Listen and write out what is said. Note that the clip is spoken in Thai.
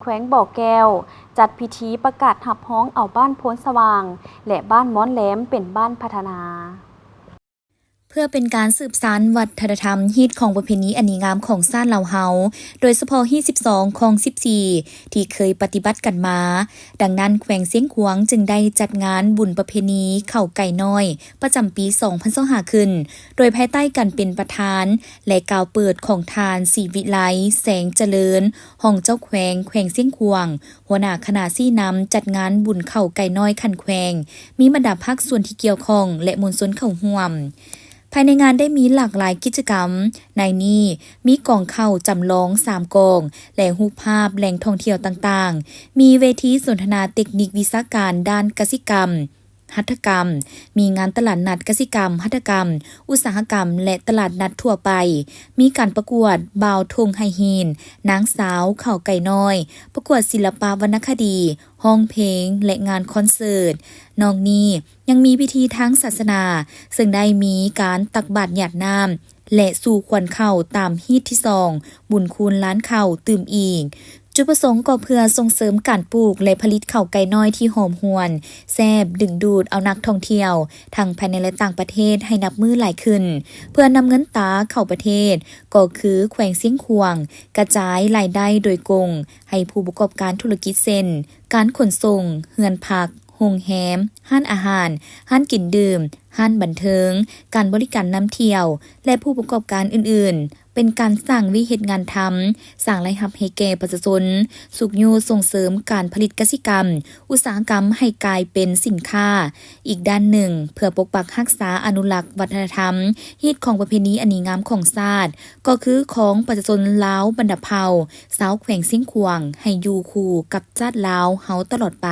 แขวงบ่อแก้วจัดพิธีประกาศหับฮ้องเอาบ้านโพ้นสว่างและบ้านม้อนแหลมเป็นบ้านพัฒนาเพื่อเป็นการสืบสานวัฒนธรรมฮีตของประเพณีอันดีงามของชาติเหล่าเฮาโดยเฉพาะฮีต12ของ14ที่เคยปฏิบัติกันมา ดังนั้นแขวงเสียงขวางจึงได้จัดงานบุญประเพณีเข้าไก่น้อยประจำปี2025ขึ้น โดยภายใต้การเป็นประธานและกล่าวเปิดของทานศรีวิไลแสงเจริญห้องเจ้าแขวงเสียงขวางหัวหน้าคณะซี่นำจัดงานบุญเข้าไก่น้อยคันแขวงมีบรรดาภาคส่วนที่เกี่ยวข้องและมวลชนเข้าร่วมภายในงานได้มีหลากหลายกิจกรรมในนี้มีกองเข้าจำลอง3กองและรูปภาพแหล่งท่องเที่ยวต่างๆมีเวทีสนทนาเทคนิควิชาการด้านกสิกรรมหัตถกรรมมีงานตลาดนัดกสิกรรมหัตถกรรมอุตสาหกรรมและตลาดนัดทั่วไปมีการประกวดบ่าวทงไฮฮีนนางสาวเข่าไก่น้อยประกวดศิลปวรรณคดีห้องเพลงและงานคอนเสิร์ตนอกนี้ยังมีพิธีทางศาสนาซึ่งได้มีการตักบาตรหยาดน้ำและสู่ขวัญเข้าตามฮีตที่2บุญคูณล้านเข้าตื่มอีกจุดประสงค์ก็เพื่อส่งเสริมการปลูกและผลิตข้าวไก่น้อยที่หอมหวนแซ่บดึงดูดเอานักท่องเที่ยวทั้งภายในและต่างประเทศให้นับมือหลายขึ้นเพื่อนำเงินตาเข้าประเทศก็คือแขวงเสียงขวางกระจายรายได้โดยกงให้ผู้ประกอบการธุรกิจเส้นการขนส่งเฮือนพักโรงแรมห้านอาหารห้านกินดื่มห้านบันเทิงการบริการนำเที่ยวและผู้ประกอบการอื่นๆเป็นการสร้างวิเหตุงานทำสร้างรายรับให้แก่ประชาชนสุขอยู่ส่งเสริมการผลิตกสิกรรมอุตสาหกรรมให้กลายเป็นสินค้าอีกด้านหนึ่งเพื่อปกปักรักษาอนุรักษ์วัฒนธรรมฮีตของประเพณีอันดีงามของชาติก็คือของประชาชนลาวบรรดาเผ่าชาวแขวงเสียงขวางให้อยู่คู่กับชาติลาวเฮาตลอดไป